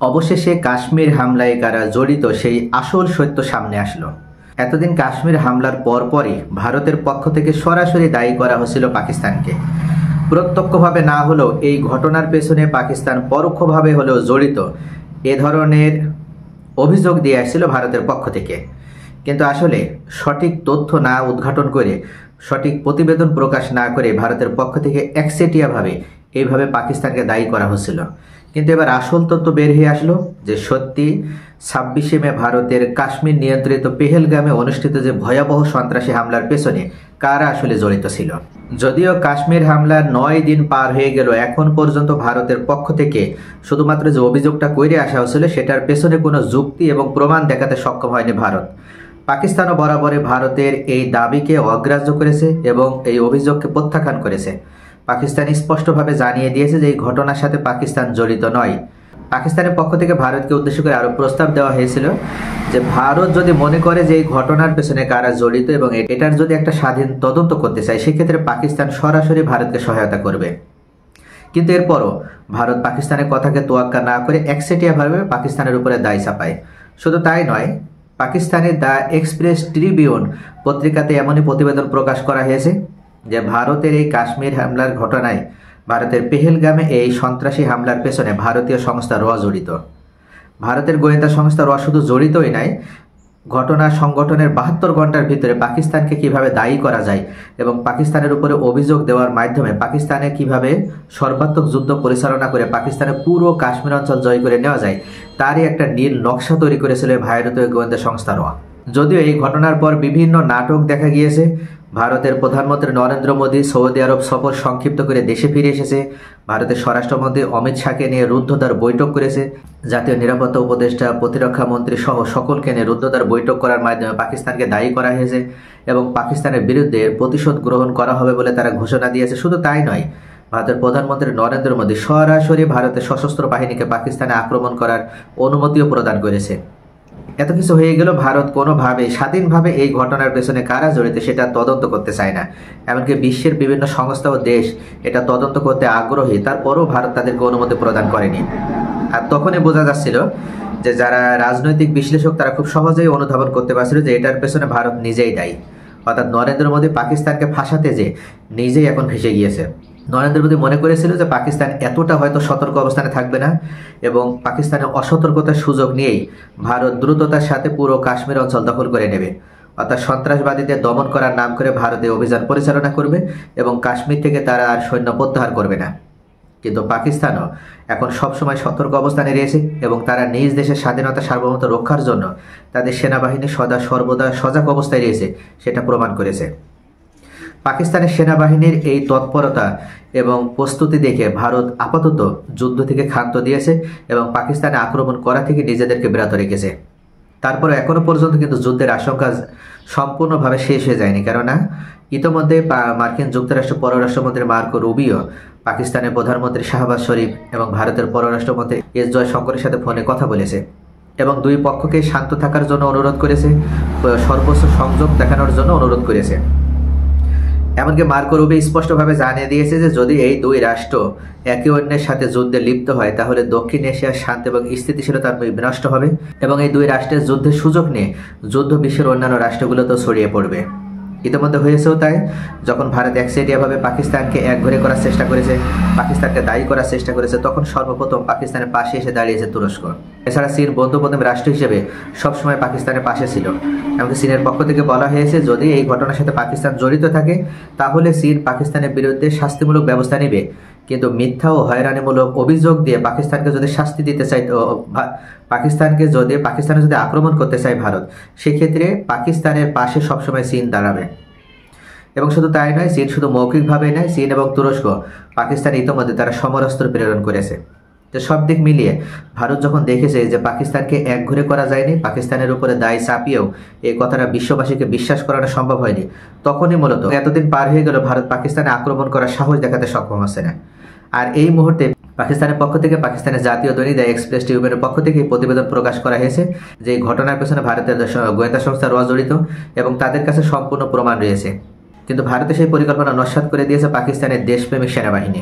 অবশেষে কাশ্মীর হামলায় কারা জড়িত সেই আসল সত্য সামনে আসলো। এতদিন কাশ্মীর হামলার পরপরই ভারতের পক্ষ থেকে সরাসরি দায়ী করা হয়েছিল পাকিস্তানকে। প্রত্যক্ষভাবে না হলেও এই ঘটনার পেছনে পাকিস্তান পরোক্ষভাবে হলেও জড়িত এ ধরনের অভিযোগ দিয়ে আসছিল ভারতের পক্ষ থেকে। কিন্তু আসলে সঠিক তথ্য না উদ্ঘাটন করে, সঠিক প্রতিবেদন প্রকাশ না করে ভারতের পক্ষ থেকে একচেটিয়াভাবে এইভাবে পাকিস্তানকে দায়ী করা হচ্ছিল। কিন্তু এবার আসল তথ্য বের হয়ে আসলো যে সত্যি 26শে মে ভারতের কাশ্মীর নিয়ন্ত্রিত পেহেলগামে অনুষ্ঠিত যে ভয়াবহ সন্ত্রাসী হামলার পেছনে কারা আসলে জড়িত ছিল। যদিও কাশ্মীর হামলার 9 দিন পার হয়ে গেল, এখন পর্যন্ত ভারতের পক্ষ থেকে শুধুমাত্র যে অভিযোগটা করে আসা হয়েছিল সেটার পেছনে কোনো যুক্তি এবং প্রমাণ দেখাতে সক্ষম হয়নি ভারত। পাকিস্তানও বরাবরই ভারতের এই দাবিকে অগ্রাহ্য করেছে এবং এই অভিযোগকে প্রত্যাখ্যান করেছে। পাকিস্তান স্পষ্টভাবে জানিয়ে দিয়েছে যে এই ঘটনার সাথে পাকিস্তান জড়িত নয়। পাকিস্তানের পক্ষ থেকে ভারতকে উদ্দেশ্য করে আরও প্রস্তাব দেওয়া হয়েছিল যে ভারত যদি মনে করে যে এই ঘটনার পেছনে কারা জড়িত এবং এটার যদি একটা স্বাধীন তদন্ত করতে চায়, সেক্ষেত্রে পাকিস্তান সরাসরি ভারতকে সহায়তা করবে। কিন্তু এরপরও ভারত পাকিস্তানের কথাকে তোয়াক্কা না করে একচেটিয়াভাবে পাকিস্তানের উপরে দায় চাপায়। শুধু তাই নয়, পাকিস্তানের দ্য এক্সপ্রেস ট্রিবিউন পত্রিকাতে এমনই প্রতিবেদন প্রকাশ করা হয়েছে যে ভারতের এই কাশ্মীর হামলার ঘটনায়, ভারতের পেহেলগামে এই সন্ত্রাসী হামলার পেছনে ভারতীয় সংস্থা র জড়িত। ভারতের গোয়েন্দা সংস্থা র শুধু জড়িতই নয়, ঘটনা সংগঠনের 72 ঘন্টার ভিতরে পাকিস্তানকে কিভাবে দায়ী করা যায় এবং পাকিস্তানের উপরে অভিযোগ দেওয়ার মাধ্যমে পাকিস্তানে কিভাবে সর্বাত্মক যুদ্ধ পরিচালনা করে পাকিস্তানের পুরো কাশ্মীর অঞ্চল জয় করে নেওয়া যায় তারই একটা নীল নকশা তৈরি করেছিল ভারতীয় গোয়েন্দা সংস্থা র। যদিও এই ঘটনার পর বিভিন্ন নাটক দেখা গিয়েছে। ভারতের প্রধানমন্ত্রী নরেন্দ্র মোদী সৌদি আরব সফর সংক্ষিপ্ত করে দেশে ফিরে এসেছে। ভারতের স্বরাষ্ট্রমন্ত্রী অমিত শাহকে নিয়ে রুদ্ধদ্বার বৈঠক করেছে। জাতীয় নিরাপত্তা উপদেষ্টা, প্রতিরক্ষা মন্ত্রী সহ সকলকে নিয়ে রুদ্ধদ্বার বৈঠক করার মাধ্যমে পাকিস্তানকে দায়ী করা হয়েছে এবং পাকিস্তানের বিরুদ্ধে প্রতিশোধ গ্রহণ করা হবে বলে তারা ঘোষণা দিয়েছে। শুধু তাই নয়, ভারতের প্রধানমন্ত্রী নরেন্দ্র মোদী সরাসরি ভারতের সশস্ত্র বাহিনীকে পাকিস্তানে আক্রমণ করার অনুমতিও প্রদান করেছে। এত কিছু হয়ে গেল, ভারত কোনোভাবে স্বাধীনভাবে এই ঘটনার পেছনে কারা জড়িত সেটা তদন্ত করতে চায় না। এমনকি বিশ্বের বিভিন্ন সংস্থা ও দেশ এটা তদন্ত করতে আগ্রহী, তারপরও ভারত তাদেরকে অনুমতি প্রদান করেনি। আর তখনই বোঝা যাচ্ছিল যে যারা রাজনৈতিক বিশ্লেষক তারা খুব সহজেই অনুধাবন করতে পারছিল যে এটার পেছনে ভারত নিজেই দায়ী। অর্থাৎ নরেন্দ্র মোদী পাকিস্তানকে ফাঁসাতে যে নিজেই এখন ফেঁসে গিয়েছে। নরেন্দ্র মোদী মনে করেছিল যে পাকিস্তান এতটা হয়তো সতর্ক অবস্থানে থাকবে না এবং পাকিস্তানের অসতর্কতার সুযোগ নিয়েই ভারত দ্রুততার সাথে পুরো কাশ্মীর অঞ্চল দখল করে নেবে। অর্থাৎ সন্ত্রাসবাদীদের দমন করার নাম করে ভারতে অভিযান পরিচালনা করবে এবং কাশ্মীর থেকে তারা আর সৈন্য প্রত্যাহার করবে না। কিন্তু পাকিস্তানও এখন সবসময় সতর্ক অবস্থানে রয়েছে এবং তারা নিজ দেশের স্বাধীনতা সার্বভৌমত্ব রক্ষার জন্য তাদের সেনাবাহিনী সর্বদা সজাগ অবস্থায় রয়েছে, সেটা প্রমাণ করেছে। পাকিস্তানের সেনাবাহিনীর এই তৎপরতা এবং প্রস্তুতি দেখে ভারত আপাতত যুদ্ধ থেকে ক্ষান্ত দিয়েছে এবং পাকিস্তানে আক্রমণ করা থেকে নিজেদেরকে বিরত রেখেছে। তারপরে এখনো পর্যন্ত কিন্তু যুদ্ধের আশঙ্কা সম্পূর্ণভাবে শেষ হয়ে যায়নি, কেননা ইতোমধ্যে মার্কিন যুক্তরাষ্ট্র পররাষ্ট্রমন্ত্রী মার্কো রুবিও পাকিস্তানের প্রধানমন্ত্রী শাহবাজ শরীফ এবং ভারতের পররাষ্ট্রমন্ত্রী এস জয়শঙ্করের সাথে ফোনে কথা বলেছে এবং দুই পক্ষকে শান্ত থাকার জন্য অনুরোধ করেছে, সর্বোচ্চ সংযোগ দেখানোর জন্য অনুরোধ করেছে। এমনকি মার্কো রুবিও স্পষ্টভাবে জানিয়ে দিয়েছে যে যদি এই দুই রাষ্ট্র একে অন্যের সাথে যুদ্ধে লিপ্ত হয় তাহলে দক্ষিণ এশিয়ার শান্তি এবং স্থিতিশীলতা বিনষ্ট হবে এবং এই দুই রাষ্ট্রের যুদ্ধের সুযোগ নিয়ে যুদ্ধ বিশ্বের অন্যান্য রাষ্ট্রগুলোতেও ছড়িয়ে পড়বে। ইতিমধ্যে হয়েছেও তাই। যখন ভারত একচেটিয়াভাবে পাকিস্তানকে একঘরে করার চেষ্টা করেছে, পাকিস্তানকে দায়ী করার চেষ্টা করেছে, তখন সর্বপ্রথম পাকিস্তানের পাশে এসে দাঁড়িয়েছে তুরস্ক। এছাড়া চীন বন্ধুপ্রতিম রাষ্ট্র হিসেবে সবসময় পাকিস্তানের পাশে ছিল। এমনকি চীনের পক্ষ থেকে বলা হয়েছে যদি এই ঘটনার সাথে পাকিস্তান জড়িত থাকে তাহলে চীন পাকিস্তানের বিরুদ্ধে শাস্তিমূলক ব্যবস্থা নেবে। কিন্তু মিথ্যা ও হয়রানিমূলক অভিযোগ দিয়ে পাকিস্তানকে যদি শাস্তি দিতে চায়, পাকিস্তানে যদি আক্রমণ করতে চায় ভারত, সেক্ষেত্রে পাকিস্তানের পাশে সবসময় চীন দাঁড়াবে। এবং শুধু তাই নয়, চীন শুধু মৌখিকভাবে নয়, চীন এবং তুরস্ক পাকিস্তানে ইতিমধ্যে তারা সমরাস্ত্র প্রেরণ করেছে। তো সব দিক মিলিয়ে ভারত যখন দেখেছে যে পাকিস্তানকে একঘরে করা যায়নি, পাকিস্তানের উপরে দায় চাপিয়েও এই কথাটা বিশ্ববাসীকে বিশ্বাস করানো সম্ভব হয়নি, তখনই মূলত এতদিন পার হয়ে গেল ভারত পাকিস্তানে আক্রমণ করার সাহস দেখাতে সক্ষম হচ্ছে না। আর এই মুহূর্তে পাকিস্তানের পক্ষ থেকে, পাকিস্তানের জাতীয় দৈনিক দ্য এক্সপ্রেস ট্রিবিউনের পক্ষ থেকে এই প্রতিবেদন প্রকাশ করা হয়েছে যে এই ঘটনার পেছনে ভারতের গোয়েন্দা সংস্থা র জড়িত এবং তাদের কাছে সম্পূর্ণ প্রমাণ রয়েছে। কিন্তু ভারতে সেই পরিকল্পনা নস্যাৎ করে দিয়েছে পাকিস্তানের দেশপ্রেমিক সেনাবাহিনী।